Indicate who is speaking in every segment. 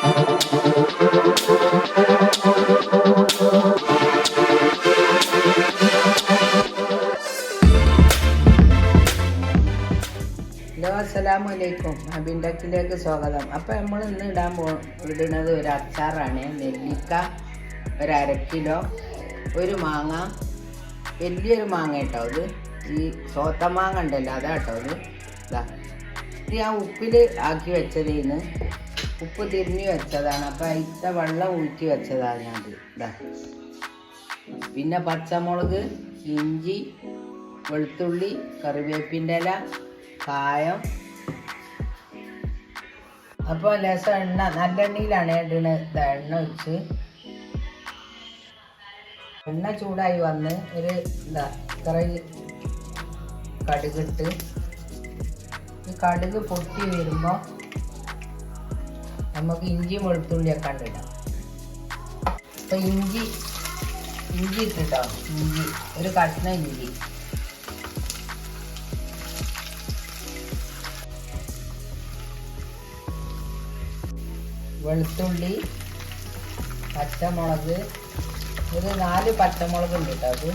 Speaker 1: Hello, അസ്സലാമു അലൈക്കും. അബിൻഡക്കിലേക്ക് സ്വാഗതം. അപ്പോൾ നമ്മൾ ഇന്ന് ഇടുന്നത് ഒരു അച്ചാറാണ്. നെല്ലിക്ക ഒരു 1/2 കിലോ, ഒരു മാങ്ങ, വലിയൊരു മാങ്ങ കേട്ടോ. ഇത് ഈ സോത്തമാങ്ങ ഉണ്ടല്ലോ, അതാ കേട്ടോ. ഇത് ഞാൻ ഉപ്പിൽ ആക്കി വെച്ചതിന്ന് ഉപ്പ് തിരിഞ്ഞ് വെച്ചതാണ്. അപ്പോൾ അതിൻ്റെ വെള്ളം ഊറ്റി വെച്ചതാണ് ഞാൻ. ഇതാ പിന്നെ പച്ചമുളക്, ഇഞ്ചി, വെളുത്തുള്ളി, കറിവേപ്പിൻ്റെ ഇല, കായം. അപ്പോൾ ലേശം എണ്ണ, നല്ലെണ്ണയിലാണ് ഇടുന്നത്. എണ്ണ ഒഴിച്ച് എണ്ണ ചൂടായി വന്ന് ഒരു ഇത്ര കടുകിട്ട്, ഈ കടുക് പൊട്ടി വരുമ്പോൾ നമുക്ക് ഇഞ്ചി വെളുത്തുള്ളിയൊക്കെ കണ്ടിടാം. അപ്പോൾ ഇഞ്ചി ഇട്ടിട്ടോ. ഇഞ്ചി ഒരു കഷ്ണം ഇഞ്ചി, വെളുത്തുള്ളി, പച്ചമുളക്, ഒരു 4 പച്ചമുളക് ഉണ്ട് കേട്ടോ. അത്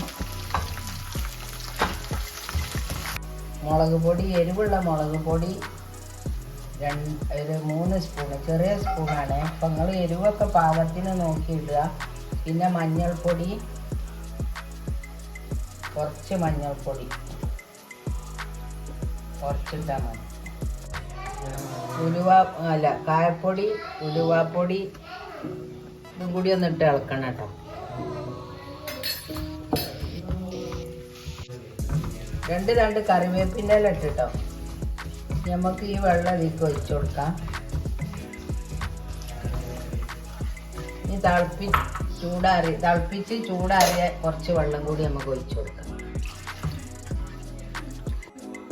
Speaker 1: മുളക് പൊടി, എരിവുള്ള മുളക് പൊടി ഒരു 3 സ്പൂണ്, ചെറിയ സ്പൂണാണ്. അപ്പം നിങ്ങൾ എരിവൊക്കെ പാകത്തിന് നോക്കിയിടുക. പിന്നെ മഞ്ഞൾപ്പൊടി, കുറച്ച് മഞ്ഞൾപ്പൊടി കുറച്ചിട്ടാൽ മതി. കായപ്പൊടി, ഉലുവാപ്പൊടി ഇതും കൂടി ഒന്ന് ഇട്ട് ഇളക്കണം കേട്ടോ. രണ്ട് കറിവേപ്പിൻ്റെ ഇല ഇട്ടിട്ടോ. നമുക്ക് ഈ വെള്ളം ഇതിലേക്ക് ഒഴിച്ചു കൊടുക്കാം. ഈ തിളപ്പിച്ച് ചൂടാറിയ കുറച്ച് വെള്ളം കൂടി നമുക്ക് ഒഴിച്ചു കൊടുക്കാം.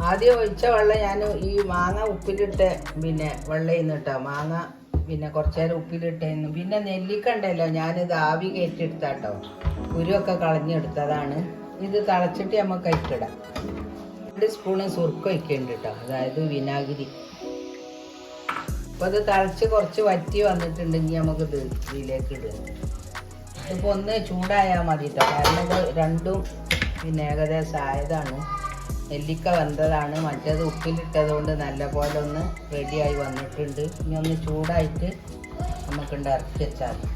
Speaker 1: ആദ്യം ഒഴിച്ച വെള്ളം ഞാൻ ഈ മാങ്ങ ഉപ്പിലിട്ട് വെള്ളം ചെയ്യുന്നിട്ടോ. മാങ്ങ കുറച്ച് നേരം ഉപ്പിലിട്ടായിരുന്നു. പിന്നെ നെല്ലിക്ക ഉണ്ടല്ലോ, ഞാനിത് ആവി കയറ്റിയെടുത്താട്ടോ. കുരുവൊക്കെ കളഞ്ഞെടുത്തതാണ്. ഇത് തിളച്ചിട്ട് നമുക്ക് കഴിക്കിടാം. 2 സ്പൂണ് സുർക്ക ഒഴിക്കുന്നുണ്ട് കേട്ടോ, അതായത് വിനാഗിരി. അപ്പോൾ അത് തിളച്ച് കുറച്ച് വറ്റി വന്നിട്ടുണ്ടെങ്കിൽ നമുക്കിത് ഇതിലേക്ക് ഇടുക. ഇതിപ്പോൾ ഒന്ന് ചൂടായാൽ മതി കേട്ടോ. കാരണം ഇത് രണ്ടും ഏകദേശം ആയതാണ്. നെല്ലിക്ക വെന്തതാണ്, മറ്റേത് ഉപ്പിലിട്ടത് കൊണ്ട് നല്ല പോലെ ഒന്ന് റെഡിയായി വന്നിട്ടുണ്ട്. ഇനി ഒന്ന് ചൂടായിട്ട് നമുക്കുണ്ട് ഇറക്കി വെച്ചാൽ മതി.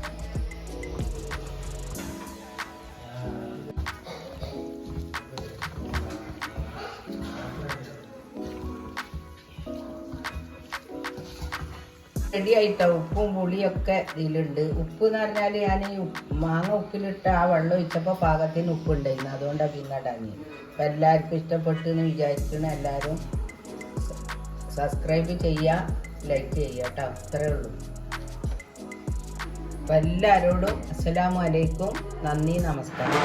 Speaker 1: റെഡി ആയിട്ടോ. ഉപ്പും പുളിയൊക്കെ ഇതിലുണ്ട്. ഉപ്പ് എന്ന് പറഞ്ഞാൽ ഞാൻ ഈ മാങ്ങ ഉപ്പിലിട്ട് ആ വെള്ളം ഒഴിച്ചപ്പോൾ പാകത്തിന് ഉപ്പുണ്ടായിരുന്നു, അതുകൊണ്ടാണ് പിന്നെ ഇടാഞ്ഞ്. അപ്പം എല്ലാവർക്കും ഇഷ്ടപ്പെട്ടു എന്ന് വിചാരിക്കണം. എല്ലാവരും സബ്സ്ക്രൈബ് ചെയ്യുക, ലൈക്ക് ചെയ്യുക കേട്ടോ. അത്രേ ഉള്ളൂ. അപ്പം എല്ലാവരോടും അസ്സലാമു അലൈക്കും, നന്ദി, നമസ്കാരം.